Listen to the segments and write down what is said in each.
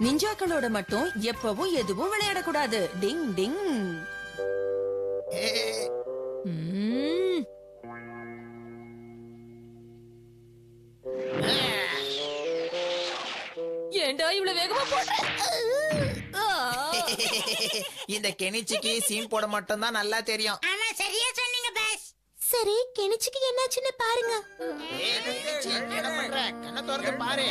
நிஞ்சாக்களோட மட்டும் எப்பவும் எதுவும் விளையாடக்கூடாது. டிங் டிங். ஏண்டா இவ்வளவு வேகமா போடுற? இந்த கெனிச்சிக்கு சீன் போட மட்டும் தான் நல்லா தெரியும். ஆமா சரியா சொன்னீங்க பாஸ். சரி கெனிச்சிக்கு என்னாச்சுன்னு பாருங்க. என்ன பண்ற? கண்ணை திறந்து பாரு.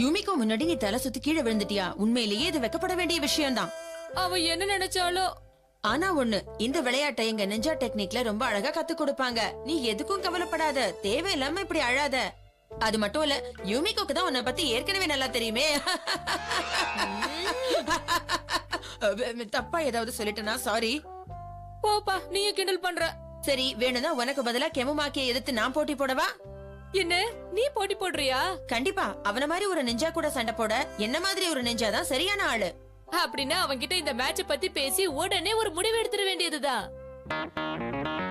யூமிகோ முன்னாடி நீ தலை சுத்தி கீழே விழுந்துட்டியா? உண்மையிலேயே இது வெக்கப்பட வேண்டிய விஷயம்தான். அவ என்ன நினைச்சாலோ. ஆனா ஒண்ணு, இந்த விளையாட்டை எங்க நிஞ்சா டெக்னிக்ல ரொம்ப அழகா கத்து கொடுப்பாங்க. நீ எதுக்கும் கவலைப்படாத, தேவையில்லாம இப்படி அழாத. அது மட்டும் இல்ல, யூமிகோக்கு தான் உன்னை பத்தி ஏற்கனவே நல்லா தெரியுமே. தப்பா ஏதாவது சொல்லிட்டேனா சாரி. போப்பா, நீயும் கிண்டல் பண்ற. சரி, வேணும்னா உனக்கு பதிலா கெமுமாக்கியை எதிர்த்து நான் போட்டி போடவா? என்ன, நீ போட்டி போடுறியா? கண்டிப்பா. அவன மாதிரி ஒரு நிஞ்சா கூட சண்டை போட என்ன மாதிரி ஒரு நிஞ்சா தான் சரியான ஆளு. அப்படின்னா அவன்கிட்ட இந்த மேட்ச பத்தி பேசி உடனே ஒரு முடிவு எடுத்துட வேண்டியதுதான்.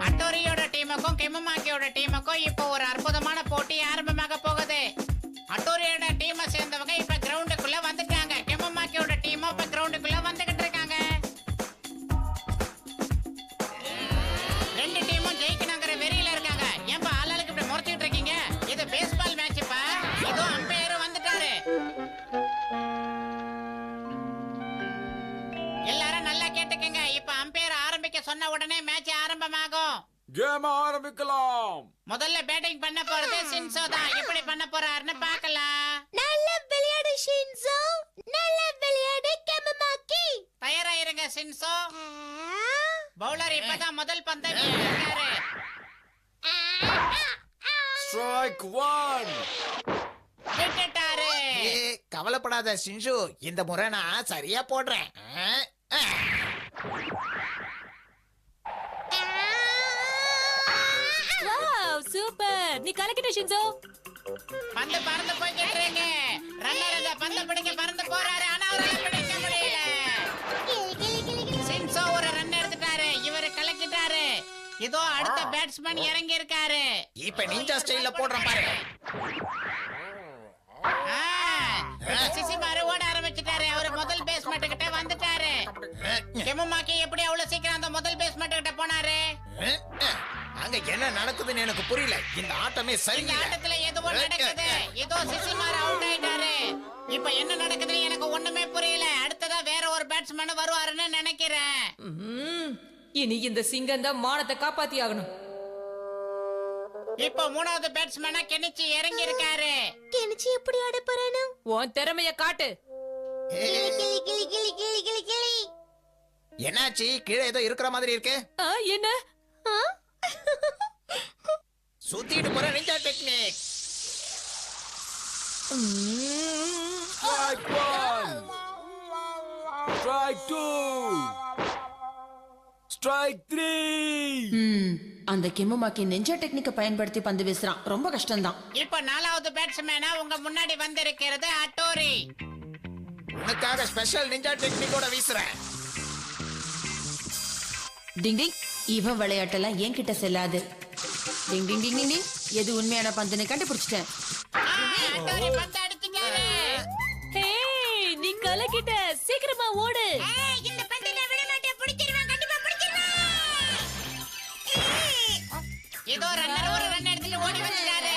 அட்டோரியோட டீமுக்கும் கெமுமாக்கியோட டீமுக்கும் இப்போ ஒரு அற்புதமான போட்டி ஆரம்பமாக போகுது. அட்டோரியோட டீமை சேர்ந்தவங்க இப்ப கிரவுண்டுக்குள்ள வந்துட்டாங்க. கெமுமாக்கியோட டீமும் இப்ப கிரவுண்டுக்குள்ள வந்துகிட்டு இருக்காங்க. ரெண்டு டீமும் ஜெயிக்கணுங்கிற வெறியில இருக்காங்க. ஏன்பா ஆளாளுக்கு இப்படி முறைச்சிட்டு இருக்கீங்க? இது பேஸ்பால் மேட்ச்ப்பா. இதோ அம்பையர் வந்துட்டாரு. எல்லாரும் நல்லா கேட்டுக்கங்க. இப்ப அம்பையர் ஆரம்பிக்க சொன்ன உடனே மேட்ச் ஆரம்பமாகும். கேம் ஆரம்பிக்கலாம். முதல்ல பேட்டிங் பண்ண போறது சின்சோ தான். எப்படி பண்ண போறாருன்னு பார்க்கலாம். நல்ல விளையாடு ஷின்சோ, நல்ல விளையாடு கெமுமாக்கி. தயாரா இருங்க சின்சோ. பவுலர் இப்பதான் முதல் பந்தை வீசிருக்காரு. ஸ்ட்ரைக் 1. விட்டுட்டாரு. கவலைப்படாத சின்சு, இந்த முறை நான் சரியா போடுறேன். Wow, super. நீ கலக்கிட்ட ஷின்சோ. பந்து பறந்து போய்கிட்டு இருக்கு. ரன்னர் இந்த பந்து பிடிக்க பறந்து போறாரு. ஆனா அவரால பிடிக்க முடியல. சின்சோ ஒரு ரன் எடுத்துட்டாரு. இவரு கலக்கிட்டாரு. இதோ அடுத்த பேட்ஸ்மேன் இறங்கி இருக்காரு. இப்ப நிஞ்சா ஸ்டைல்ல போடுறேன் பாரு. சிசிமாரு ஓட ஆரம்பிச்சிட்டாரு. அவரு முதல் பேஸ்மெண்ட் கிட்ட வந்துட்டாரு. கெமுமாக்கி எப்படி அவ்வளவு சீக்கிரம் அந்த முதல் பேஸ்மெண்ட் கிட்ட போனாரு? அங்க என்ன நடக்குதுன்னு எனக்கு புரியல. இந்த ஆட்டமே இந்த சரியில்லை. ஆட்டத்துல எதுவோ நடக்குது. இதோ சிசிமாரு அவுட் ஆயிட்டாரு. இப்ப என்ன நடக்குதுன்னு எனக்கு ஒண்ணுமே புரியல. அடுத்ததா வேற ஒரு பேட்ஸ்மேன் வருவாருன்னு நினைக்கிறேன். இனி இந்த சிங்கம் தான் மானத்தை காப்பாத்தி ஆகணும். இப்போ மூணாவது பேட்ஸ்மேனா கெனிச்சி இறங்கி இருக்காரு. கெனிச்சி எப்படி ஆட போறானோ? உன் திறமைய காட்டு. கிளி கிளி கிளி கிளி கிளி கிளி கிளி. என்னாச்சு? கீழே ஏதோ இருக்கிற மாதிரி இருக்கு. என்ன? சுத்திட்டு போற ninja technique. Strike 1. Strike 2. Strike 3. அந்த கெமுமாக்கி நிஞ்சா டெக்னிக்க பயன்படுத்தி பந்து வீசுறான். ரொம்ப கஷ்டம்தான். இப்போ நாலாவது பேட்ஸ்மேனா உங்க முன்னாடி வந்திருக்கிறது அட்டோரி. உனக்காக ஸ்பெஷல் நிஞ்சா டெக்னிக்கோட வீசுறேன். டிங் டிங். இவன் விளையாட்டெல்லாம் என்கிட்ட செல்லாது. டிங் டிங் டிங் டிங் டிங். எது உண்மையான பந்துன்னு கண்டுபிடிச்சிட்டேன். அட்டோரி பந்து அடிச்சிட்டாரு. ஹே, நீ கலக்கிட்ட. சீக்கிரமா ஓடு. இந்த பந்தை நான் விட மாட்டேன். பிடிச்சிருவேன், கண்டிப்பா பிடிச்சிருவேன். இதோ ரன்னர் ஒரு ரன் எடுத்துட்டு ஓடி வந்துட்டாரு.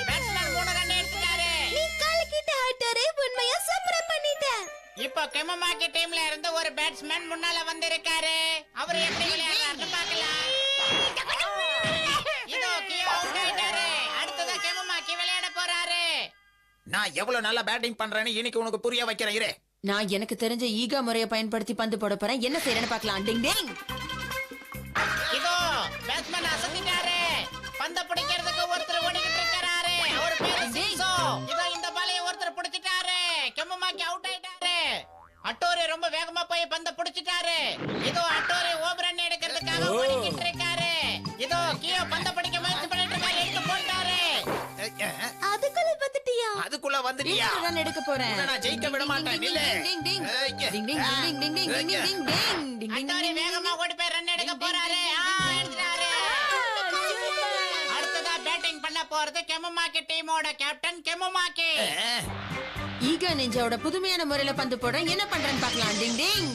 பேட்ஸ்மேன் 3 ரன் எடுத்துட்டாரு. நீ கலக்கிட்ட ஆட்டரே, உண்மையா சூப்பரா பண்ணிட்ட. இப்போ கெமுமாக்கி டீம்ல இருந்து ஒரு பேட்ஸ்மேன் முன்னால வந்திருக்காரு. அவர் எப்படி விளையாடுறாருன்னு பார்க்கலாம். இதோ கியோ அவுட் ஆயிட்டாரு. அடுத்ததா கெமுமாக்கி விளையாட போறாரு. நான் எவ்வளவு நல்லா பேட்டிங் பண்றேன்னு இன்னைக்கு உனக்கு புரிய வைக்கிறேன். இரு. நான் எனக்கு தெரிஞ்ச ஈகா முறையை பயன்படுத்தி பந்து போட போறேன். என்ன செய்யறேன்னு பார்க்கலாம். டிங் டிங். இதோ பேட்ஸ்மேன் அசத்திட்டாரு. பந்த பிடிக்கிறதுக்கு ஒருத்தர் ஓடிக்கிட்டு இருக்காரு. அவர் பேரு சின்சோ. இதோ இந்த பாலைய ஒருத்தர் பிடிச்சிட்டாரு. கெமுமாக்கி அவுட் ஆயிட்டாரு. அட்டோரி ரொம்ப வேகமா போய் பந்த பிடிச்சிட்டாரு. இதோ அட்டோரி ஓவர் ரன் எடுக்கிறதுக்காக ஓடிக்கிட்டு இருக்காரு. இதோ கியோ பந்த பிடிக்க முயற்சி பண்ணிட்டு இருக்காரு. எடுத்து போட்டாரு. அதுக்குள்ள வந்துட்டியா? அதுக்குள்ள வந்துட்டியா? இன்னொரு ரன் எடுக்க போறேன். உன்னை நான் ஜெயிக்க விட மாட்டேன். நில்லு. டிங் டிங் டிங் டிங் டிங் டிங் டிங் டிங் டிங் டிங் டிங் டிங் டிங் அட்டோரி வேகமா ஓடி போய் ரன் எடுக்க போறாரு. எடுத்துட்டாரு. அடுத்ததா பேட்டிங் பண்ண போறது கெமுமாக்கி டீமோட கேப்டன் கெமுமாக்கி. ஈகா நிஞ்சாவோட புதுமையான முறையில பந்து போட என்ன பண்றேன்னு பார்க்கலாம். டிங் டிங்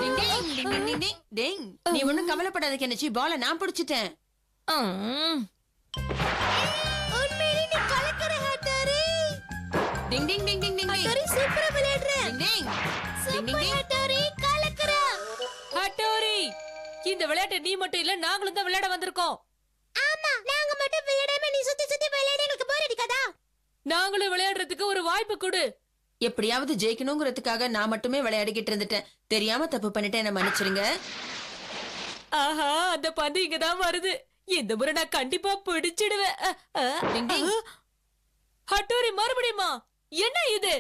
டிங் டிங் டிங் டிங் டிங் டிங். நீ ஒண்ணும் கவலைப்படாத கெனிச்சி, பால நான் புடிச்சிட்டேன். உண்மையிலே நீ கலக்கற ஹட்டோரி. டிங் டிங் டிங் டிங் டிங் ஹட்டோரி சூப்பரா விளையாடுற. டிங் டிங் டிங் டிங் சூப்பர் டிங். ஹட்டோரி கலக்கற. ஹட்டோரி, இந்த விளையாட்டை நீ மட்டும் இல்ல, நாங்களும் தான் விளையாட வந்திருக்கோம். ஆமா, நாங்க மட்டும் விளையாடாம நீ சுத்தி சுத்தி விளையாட எங்களுக்கு போர் அடிக்காதா? நாங்களும் விளையாடுறதுக்கு ஒரு வாய்ப்பு கொடு. எப்படியாவது ஜெயிக்கணுங்கிறதுக்காக நான் மட்டுமே விளையாடிக்கிட்டு இருந்துட்டேன். தெரியாம தப்பு பண்ணிட்டேன், என்ன மன்னிச்சிருங்க. ஆஹா, அந்த பந்து இங்கதான் வருது. இந்த முறை நான் கண்டிப்பா பிடிச்சிடுவேன். டிங் டிங். ஹட்டோரி மறுபடியுமா? என்ன இது?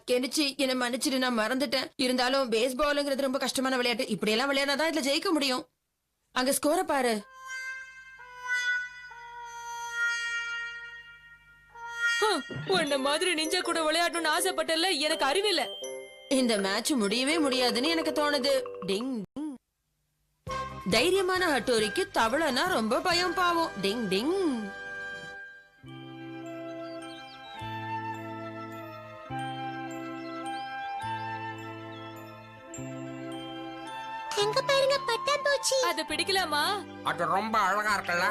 கெனிச்சி, என்ன மன்னிச்சிடு, நான் மறந்துட்டேன். இருந்தாலும் பேஸ்பாலுங்கிறது ரொம்ப கஷ்டமான விளையாட்டு. இப்படி எல்லாம் விளையாடாதான் இதுல ஜெயிக்க முடியும். அங்க ஸ்கோரை பாரு. உன்ன மாதிரி நிஞ்சா கூட விளையாடணும்னு ஆசைப்பட்டல, எனக்கு அறிவில்ல. இந்த மேட்ச் முடியவே முடியாதுன்னு எனக்கு தோணுது. டிங் டிங். தைரியமான ஹட்டோரிக்கு தவளைனா ரொம்ப பயம் பாவம். டிங் டிங். எங்க பாருங்க பட்டாம்பூச்சி. அது பிடிக்கலாமா? அது ரொம்ப அழகா இருக்குல்ல?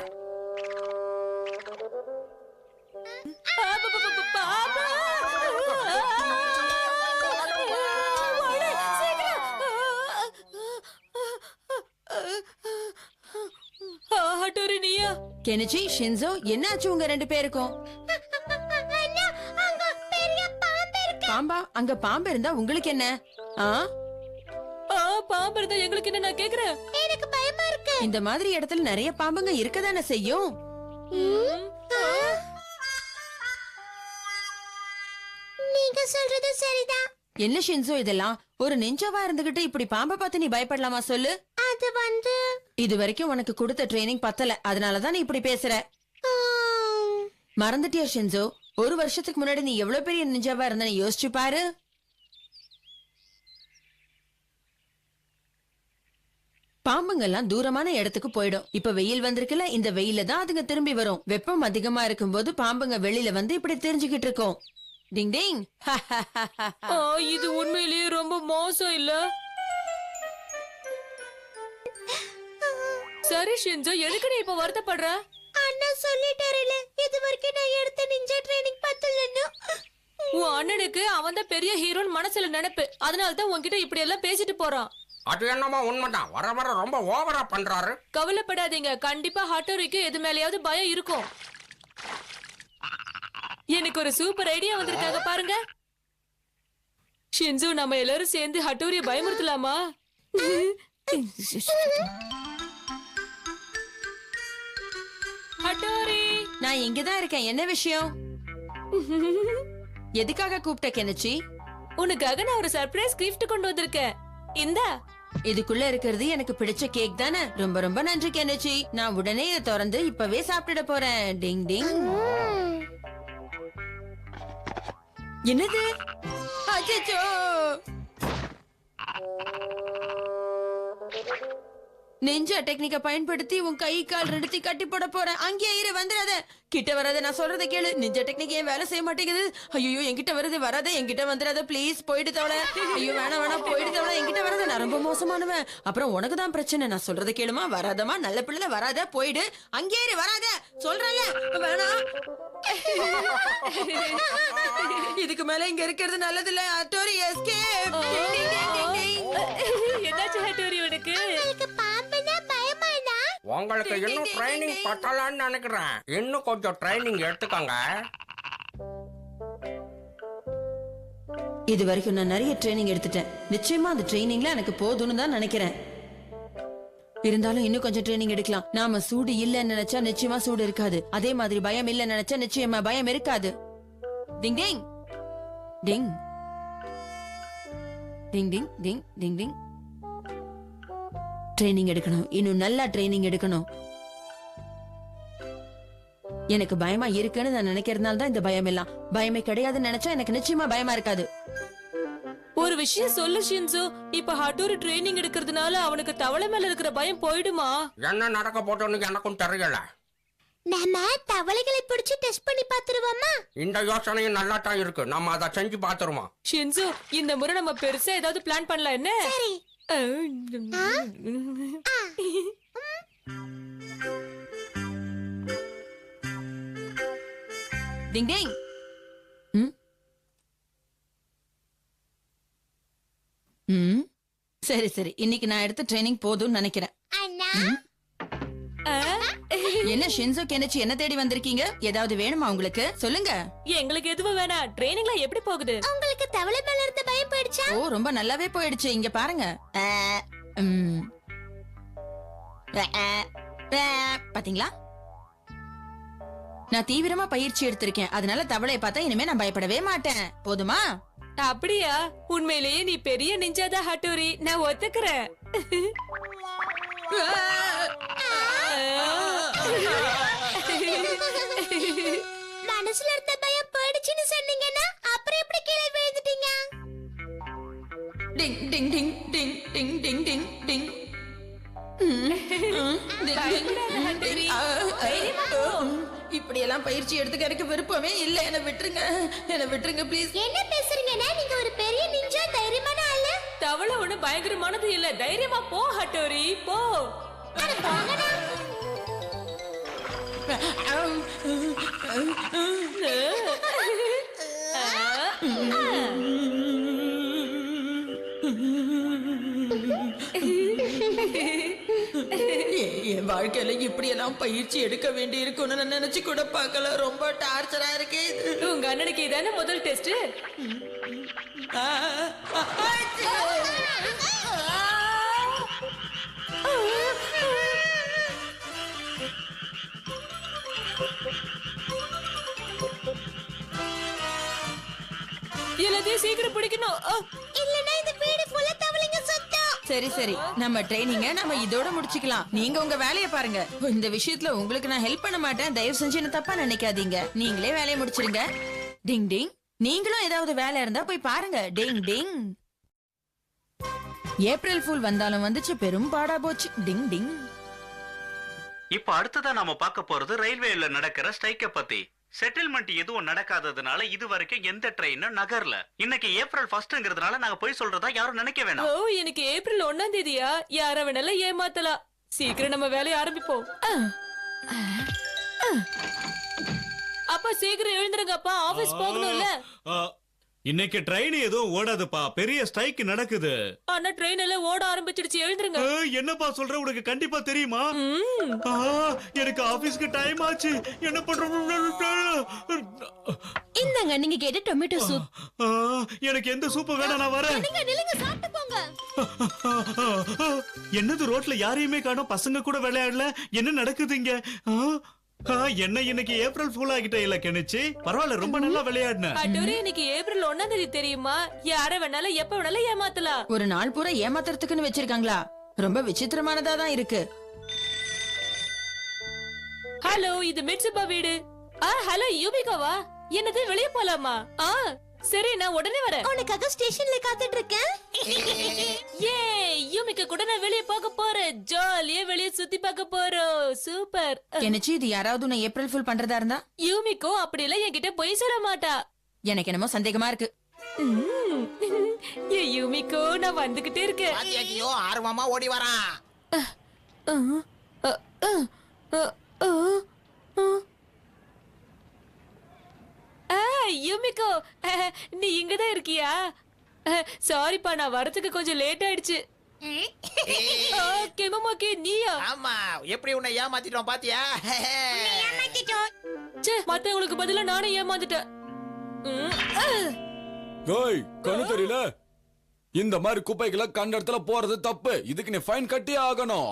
ஹட்டோரி நீயா? கெனிச்சி, ஷின்சோ, என்னாச்சு உங்க ரெண்டு பேருக்கும்? அண்ணா, அங்க பெரிய பாம்பு இருக்கு. பாம்பா? அங்க பாம்பு இருந்தா உங்களுக்கு என்ன? பாம்பு இருந்தா எங்களுக்கு என்ன? நான் கேக்குறேன். எனக்கு பயமா இருக்கு. இந்த மாதிரி இடத்துல நிறைய பாம்புங்க இருக்கதானே செய்யும். நீங்க சொல்றது சரிதான். என்ன ஷின்சோ இதெல்லாம்? ஒரு நிஞ்சாவா இருந்துகிட்டு இப்படி பாம்பை பார்த்து நீ பயப்படலாமா சொல்லு? அது வந்து இது வரைக்கும் உனக்கு கொடுத்த ட்ரைனிங் பத்தல, அதனாலதான் நீ இப்படி பேசுற. மறந்துட்டியா ஷின்சோ? ஒரு வருஷத்துக்கு முன்னாடி நீ எவ்வளவு பெரிய நிஞ்சாவா இருந்த யோசிச்சு பாரு. பாம்புங்கெல்லாம் தூரமான இடத்துக்கு போயிடும். இப்ப வெயில் வந்திருக்குல்ல, இந்த வெயில தான் அதுங்க திரும்பி வரும். வெப்பம் அதிகமா இருக்கும்போது பாம்புங்க வெளியில வந்து இப்படி தெரிஞ்சுக்கிட்டு இருக்கும். டிங் டிங். இது உண்மையிலேயே ரொம்ப மோசம் இல்ல? சரி ஷின்சோ, எதுக்கு நீ இப்ப வருத்தப்படுற? அண்ணா சொல்லிட்டாருல, இது வரைக்கும் நான் எடுத்த நிஞ்சா ட்ரைனிங் பத்தலன்னு. உன் அண்ணனுக்கு அவன் தான் பெரிய ஹீரோன்னு மனசுல நினைப்பு. அதனாலதான் உன்கிட்ட இப்படி எல்லாம் பேசிட்டு போறான். அது என்னமோ உண்மைதான். வர வர ரொம்ப ஓவரா பண்றாரு. கவலைப்படாதீங்க, கண்டிப்பா ஹட்டோரிக்கு எது மேலயாவது பயம் இருக்கும். எனக்கு ஒரு சூப்பர் ஐடியா வந்திருக்காங்க பாருங்க. ஷின்சு, நம்ம எல்லாரும் சேர்ந்து ஹட்டோரிய பயமுறுத்தலாமா? ஹட்டோரி, நான் இங்கதான் இருக்கேன். என்ன விஷயம்? எதுக்காக கூப்பிட்ட கெனிச்சி? உனக்காக நான் ஒரு சர்ப்ரைஸ் கிஃப்ட் கொண்டு வந்திருக்கேன். இந்தா. இதுக்குள்ள இருக்கிறது எனக்கு பிடிச்ச கேக் தானே? ரொம்ப ரொம்ப நன்றி கெனிச்சி. நான் உடனே இதை திறந்து இப்பவே சாப்பிட்டுட போறேன். டிங் டிங். என்னது? அச்சச்சோ! நெஞ்சா டெக்னிக்க பயன்படுத்தி உன் கை கால் ரெண்டுத்தி கட்டி போட போறேன். அங்கேயே இரு, வந்துடாத. கிட்ட வராத, நான் சொல்றத கேளு. நெஞ்சா டெக்னிக் ஏன் வேலை செய்ய மாட்டேங்குது? ஐயோ, என்கிட்ட வருது, வராத, என்கிட்ட வந்துடாத ப்ளீஸ். போயிட்டு தவளை. ஐயோ, வேணாம் வேணாம், போயிட்டு தவளை, என்கிட்ட வராத. நான் ரொம்ப மோசமானவன். அப்புறம் உனக்கு தான் பிரச்சனை. நான் சொல்றத கேளுமா? வராதமா, நல்ல பிள்ளை, வராத, போயிடு. அங்கேயே இரு, வராத, சொல்றல. வேணாம். இதுக்கு மேல இங்க இருக்கிறது நல்லது இல்ல. அட்டோரி எஸ்கேப். என்னாச்சு ஹட்டோரி உனக்கு? உங்களுக்கு பாம்புனா பயமானா? உங்களுக்கு இன்னும் ட்ரைனிங் பத்தலான்னு நினைக்கிறேன். இன்னும் கொஞ்சம் ட்ரைனிங் எடுத்துக்கோங்க. இது வரைக்கும் நான் நிறைய ட்ரைனிங் எடுத்துட்டேன். நிச்சயமா அந்த ட்ரைனிங்ல எனக்கு போதும்னு தான் நினைக்கிறேன். இருந்தாலும் இன்னும் கொஞ்சம் ட்ரைனிங் எடுக்கலாம். நாம சூடு இல்லன்னு நினைச்சா நிச்சயமா சூடு இருக்காது. அதே மாதிரி பயம் இல்லன்னு நினைச்சா நிச்சயமா பயம் இருக்காது. டிங் டிங் டிங் டிங் டிங் டிங் டிங் டிங். ட்ரைனிங் எடுக்கணும், இன்னும் நல்லா ட்ரைனிங் எடுக்கணும். எனக்கு பயமா இருக்குன்னு நான் நினைக்கிறதுனால தான் இந்த பயம் எல்லாம். பயமே கிடையாதுன்னு நினைச்சா எனக்கு நிச்சயமா பயமா இருக்காது. ஒரு விஷயம் சொல்லு ஷின்சோ, இப்ப ஹட்டோரி ட்ரைனிங் எடுக்கிறதுனால அவனுக்கு தவளை மேல இருக்கிற பயம் போயிடுமா? என்ன நடக்க போட்டோன்னு எனக்கும் தெரியல. நாம தவளைகளை பிடிச்சு டெஸ்ட் பண்ணி பாத்துருவோமா? இந்த யோசனையும் நல்லா தான் இருக்கு. நம்ம அதை செஞ்சு பாத்துருவோம். ஷின்சோ, இந்த முறை நம்ம பெருசா ஏதாவது பிளான் பண்ணலாம் என்ன? சரி. டிங் டிங். சரி சரி, இன்னைக்கு நான் எடுத்த ட்ரைனிங் போதும்னு நினைக்கிறேன். அண்ணா, என்ன ஷின்சோ கெனிச்சி என்ன தேடி வந்திருக்கீங்க? ஏதாவது வேணுமா உங்களுக்கு? சொல்லுங்க. எங்களுக்கு எதுவும் வேணாம். ட்ரைனிங்லாம் எப்படி போகுது? உங்களுக்கு தவளை மேல இருந்த பயம் போயிடுச்சா? ஓ, ரொம்ப நல்லாவே போயிடுச்சு. இங்க பாருங்க. பாத்தீங்களா? நான் தீவிரமா பயிற்சி எடுத்திருக்கேன். அதனால தவளையை பார்த்தா இனிமே நான் பயப்படவே மாட்டேன். போதுமா? அப்படியா? உண்மையிலேயே நீ பெரிய நிஞ்சாதா ஹட்டோரி. நான் ஒத்துக்கிறேன். மனசுல இருந்த பயம் போயிடுச்சுன்னு சொன்னீங்கன்னா அப்புறம் எப்படி கீழே விழுந்துட்டீங்க? டிங் டிங் டிங் டிங் டிங் டிங் டிங் டிங். இப்படி எல்லாம் பயிற்சி எடுத்துக்க எனக்கு விருப்பமே இல்ல. என்ன விட்டுருங்க, என்ன விட்டுருங்க ப்ளீஸ். என்ன பேசுறீங்கன்னா நீங்க ஒரு பெரிய நிஞ்சா, தைரியமான ஆளு. தவளை ஒண்ணு பயங்கரமானது இல்ல. தைரியமா போ ஹட்டோரி, போ. அட போங்கடா. என் வாழ்க்கையில இப்படி எல்லாம் பயிற்சி எடுக்க வேண்டி இருக்கும்னு நான் நினைச்சு கூட பார்க்கல. ரொம்ப டார்ச்சரா இருக்கு இது. உங்க அண்ணனுக்கு இதானே முதல் டெஸ்ட். எல்லாத்தையும் சீக்கிரம் பிடிக்கணும். இல்லனா இந்த வீடு ஃபுல்லா தவளைங்க சுத்தம். சரி சரி, நம்ம ட்ரைனிங்க நம்ம இதோட முடிச்சுக்கலாம். நீங்க உங்க வேலையை பாருங்க. இந்த விஷயத்துல உங்களுக்கு நான் ஹெல்ப் பண்ண மாட்டேன். தயவு செஞ்சு என்ன தப்பா நினைக்காதீங்க. நீங்களே வேலையை முடிச்சிருங்க. டிங் டிங். நீங்களும் ஏதாவது வேலை இருந்தா போய் பாருங்க. டிங் டிங். ஏப்ரல் ஃபூல் வந்தாலும் வந்துச்சு, பெரும் பாடா போச்சு. டிங் டிங். இப்ப அடுத்ததா நாம பார்க்க போறது ரயில்வேல நடக்கிற ஸ்ட்ரைக்க பத்தி. செட்டில்மெண்ட் எதுவும் நடக்காததுனால இது வரைக்கும் எந்த ட்ரெயினும் நகர்ல. இன்னைக்கு ஏப்ரல் 1ங்கிறதுனால நாங்க போய் சொல்றதா யாரும் நினைக்க ஓ, வேணாம். எனக்கு ஏப்ரல் 1ஆம் தேதியா? யார வேணாலும் ஏமாத்தலாம். சீக்கிரம் நம்ம வேலையை ஆரம்பிப்போம். அப்பா சீக்கிரம் எழுந்துருங்கப்பா, ஆபீஸ் போகணும்ல. இன்னைக்கு ட்ரெயின் எதுவும் ஓடாதுப்பா, பெரிய ஸ்ட்ரைக் நடக்குது. ஆனா ட்ரெயின் எல்லாம் ஓட ஆரம்பிச்சிடுச்சு. எழுந்துருங்க. என்னப்பா சொல்ற, உனக்கு கண்டிப்பா தெரியுமா? எனக்கு ஆபீஸ்க்கு டைம் ஆச்சு. என்ன பண்ற? இந்தாங்க நீங்க கேட்ட டொமேட்டோ சூப். எனக்கு எந்த சூப் வேணாம், நான் வரேன். நில்லுங்க சாப்பிட்டு போங்க. என்னது, ரோட்ல யாரையுமே காணோம், பசங்க கூட விளையாடல. என்ன நடக்குது இங்க? என்ன இன்னைக்கு ஏப்ரல் ஃபூல் ஆகிட்ட இல்ல கெனிச்சி? பரவாயில்ல, ரொம்ப நல்லா விளையாடுன. ஹட்டோரி, இன்னைக்கு ஏப்ரல் 1ஆம் தேதி தெரியுமா? யார வேணாலும் எப்ப வேணாலும் ஏமாத்தலாம். ஒரு நாள் பூரா ஏமாத்துறதுக்குன்னு வச்சிருக்காங்களா? ரொம்ப விசித்திரமானதா தான் இருக்கு. ஹலோ, இது மிட்சுபா வீடு. ஹலோ யூபிகாவா? என்னது, வெளிய போலாமா? சரி, நான் உடனே வரேன். உனக்காக ஸ்டேஷன்ல காத்துட்டு இருக்கேன். ஏ, யூமிகா கூட நான் வெளிய போக போறேன். ஜாலியா வெளிய சுத்தி பார்க்க போறோம். சூப்பர். கெனிச்சி, இது யாராவது நான் ஏப்ரல் ஃபுல் பண்றதா இருந்தா? யூமிகோ அப்படி எல்லாம் என்கிட்ட பொய் சொல்ல மாட்டா. எனக்கு என்னமோ சந்தேகமா இருக்கு. ஏ யூமிகோ, நான் வந்துகிட்டே இருக்கேன். பாத்தியாக்கியோ ஆர்வமா ஓடி வரான். யூமிகோ, நீ இங்கதான் இருக்கியா? சாரிப்பா, நான் வரதுக்கு கொஞ்சம் லேட் ஆயிடுச்சு. கெமமாக்கி, நீயா? ஆமா, எப்படி உன்னை ஏமாத்திட்டோம் பாத்தியா? மத்தவங்களுக்கு பதிலா நானே ஏமாந்துட்டேன். ஏய், கண்ணு தெரியல? இந்த மாதிரி குப்பைகளை கண்ட இடத்துல போறது தப்பு. இதுக்கு நீ ஃபைன் கட்டியே ஆகணும்.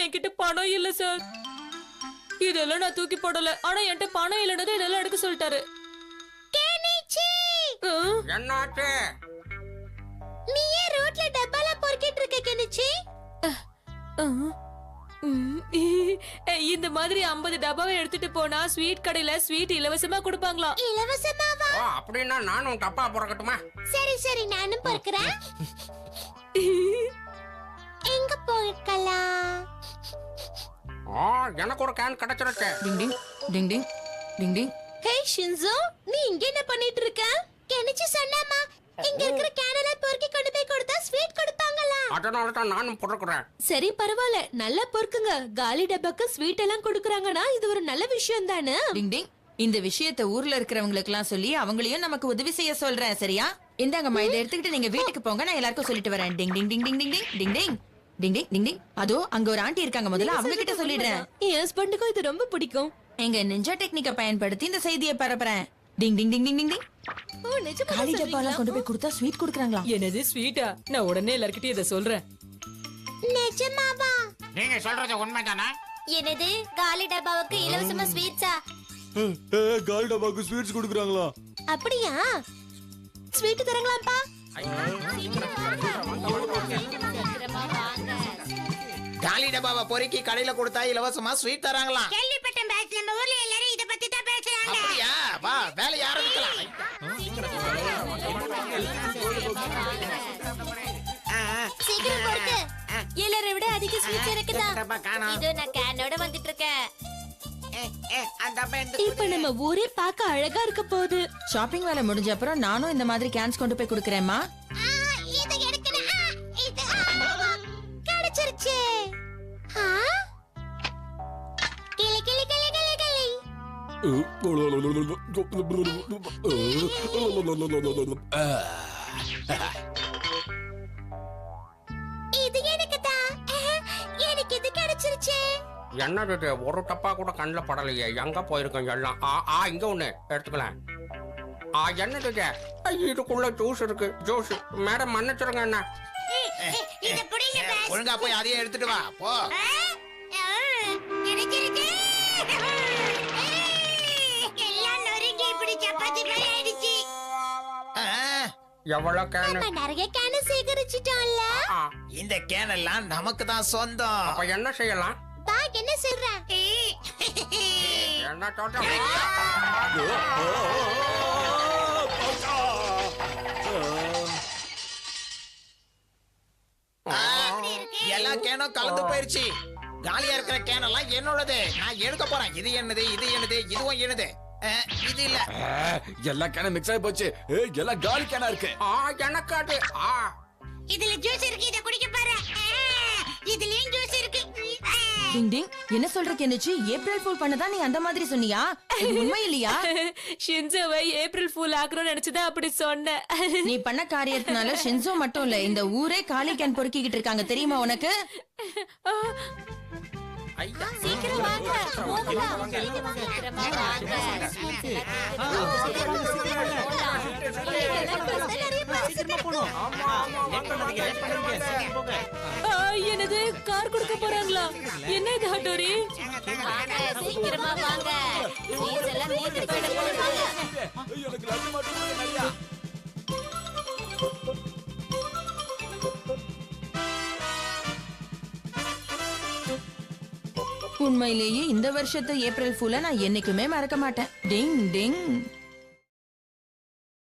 என்கிட்ட பணம் இல்ல சார். இதெல்லாம் நான் தூக்கி போடல. ஆனா என்கிட்ட பணம் இல்லைன்னது இதெல்லாம் எடுக்க சொல்லிட்டாரு. என்னாச்சு? நீ ஏன் ரோட்ல டப்பால பொறுக்கிட்டு இருக்க கெனிச்சி? இந்த மாதிரி 50 டப்பாவை எடுத்துட்டு போனா ஸ்வீட் கடையில ஸ்வீட் இலவசமா கொடுப்பாங்களாம். இலவசமாவா? ஓ அப்படின்னா நானும் டப்பா பிறக்கட்டுமா? சரி சரி நானும் பொறுக்கிறேன். எங்க பொறுக்கலாம்? ஓ எனக்கு ஒரு கேன் கிடைச்சிருக்கு. டிங் டிங் டிங் டிங் டிங் டிங். ஹே ஷின்சோ, நீ இங்க என்ன பண்ணிட்டு இருக்க? கெனிச்சி சொன்னாமா இங்க இருக்கிற கேனல பொறுக்கி கொண்டு போய் கொடுத்தா ஸ்வீட் கொடுப்பாங்களா? அதனால தான் நானும் பிறக்கிறேன். சரி பரவாயில்ல, நல்லா பொறுக்குங்க. காலி டப்பாக்கு ஸ்வீட் எல்லாம் கொடுக்கறாங்கன்னா இது ஒரு நல்ல விஷயம் தானே. டிங் டிங். இந்த விஷயத்தை ஊர்ல இருக்கிறவங்களுக்கு எல்லாம் சொல்லி அவங்களையும் நமக்கு உதவி செய்ய சொல்றேன், சரியா? இந்தாங்கம்மா, இதை எடுத்துக்கிட்டு நீங்க வீட்டுக்கு போங்க, நான் எல்லாருக்கும் சொல்லிட்டு வரேன். டிங் டிங் டிங் டிங் டிங் டிங் டிங் டிங் டிங் டிங் டிங் டிங். அதோ அங்க ஒரு ஆண்டி இருக்காங்க, முதல்ல அவங்க கிட்ட சொல்லிடுறேன். என் ஹஸ்பண்டுக்கும் இது ரொம்ப பிடிக்கும். எங்க நிஞ்சா டெக்னிக்கை பயன்படுத்தி இந்த செய்தியை பரப்புறேன். டிங் டிங் டிங் டிங் டிங் டிங். ஓ நிஜமா காலி டப்பாலாம் கொண்டு போய் கொடுத்தா ஸ்வீட் கொடுக்கறாங்களா? என்னது ஸ்வீட்டா? நான் உடனே எல்லார்கிட்டயும் இத சொல்றேன். நிஜமாவா? நீங்க சொல்றது உண்மைதானா? என்னது காலி டப்பாவுக்கு இலவசமா ஸ்வீட்ஸா? காலி டப்பாக்கு ஸ்வீட்ஸ் கொடுக்குறாங்களா? அப்படியா? ஸ்வீட் தரங்களாப்பா? காலி டப்பாவை பொறுக்கி கடையில கொடுத்தா இலவசமா ஸ்வீட் தராங்களாம். கேள்விப்பட்டேன் பாஸ், நம்ம ஊர்ல எல்லாரும் இத பத்தி தான் பேசுறாங்க. அப்படியா? வா வேலைய ஆரம்பிக்கலாம். சீக்கிரம் பொறுக்கு. எல்லாரை விட அதிக ஸ்வீட்ஸ் இருக்குதா? டப்பா காணோம். இதோ நான் கேனோட வந்துட்டு இருக்கேன். அந்த டப்பா இப்ப நம்ம ஊரே பார்க்க அழகா இருக்க போகுது. ஷாப்பிங் வேலை முடிஞ்ச அப்புறம் நானும் இந்த மாதிரி கேன்ஸ் கொண்டு போய் கொடுக்கறேம்மா. இது எடுக்கணும். இது கிடைச்சிருச்சு. கிளி கிளி கிளி கிளி கிளி. இது எனக்கு தான். எனக்கு இது கிடைச்சிருச்சு. என்னது இது? ஒரு டப்பா கூட கண்ணில் படலையே. எங்க போயிருக்கேன் எல்லாம்? இங்க ஒண்ணு எடுத்துக்கலாம். என்னது இது? இதுக்குள்ள ஜூஸ் இருக்கு. ஜூஸ் மேடம் மன்னிச்சிருங்க. என்ன இத புடிங்க பாஸ். ஒழுங்கா போய் அதையும் எடுத்துட்டு வா போ. கிடைச்சிருச்சு. எல்லாம் நொறுங்கி இப்படி சப்பாத்தி மாதிரி ஆயிடுச்சு. ஆ, எவ்வளவு கேனு? நம்ம நிறைய கேன சேகரிச்சிட்டோம்ல. இந்த கேன் எல்லாம் நமக்கு தான் சொந்தம். அப்ப என்ன செய்யலாம்? பா என்ன சொல்ற? என்ன சொல்ற? எல்லா கேனும் கலந்து போயிருச்சு. காலியா இருக்கிற கேன் எல்லாம் என்னோடது. நான் எடுக்க போறேன். இது என்னது, இது என்னது, இதுவும் என்னது. இது இல்ல. எல்லா கேனும் மிக்ஸ் ஆகி போச்சு. எல்லாம் காலி கேனா இருக்கு. எனக்கு அது. இதுல ஜூஸ் இருக்கு, இத குடிக்க பாரு. இதுலயும் ஜூஸ் இருக்கு. டிங் டிங். என்ன சொல்ற கெனிச்சி? ஏப்ரல் ஃபூல் பண்ணதா நீ அந்த மாதிரி சொன்னியா? இது உண்மை இல்லையா? ஷின்சோவை ஏப்ரல் ஃபூல் ஆக்குறோம்னு நினைச்சுதான் அப்படி சொன்னேன். நீ பண்ண காரியத்தினால ஷின்சோ மட்டும் இல்ல, இந்த ஊரே காலி கேன் பொறுக்கிக்கிட்டு இருக்காங்க, தெரியுமா உனக்கு? சீக்கிரம் வாங்க. போகலாம். சீக்கிரமா வாங்க. என்னது கார் கொடுக்க போறாங்களா? என்ன இது ஹட்டோரி? வாங்க, சீக்கிரமா வாங்க. ஸ்வீட்ஸ் எல்லாம் நீட்டு போயிட போகுது. எனக்கு லட்டு மட்டும் நிறையா. உண்மையிலேயே இந்த வருஷத்து ஏப்ரல் ஃபூல நான் என்னைக்குமே மறக்க மாட்டேன். டிங் டிங்.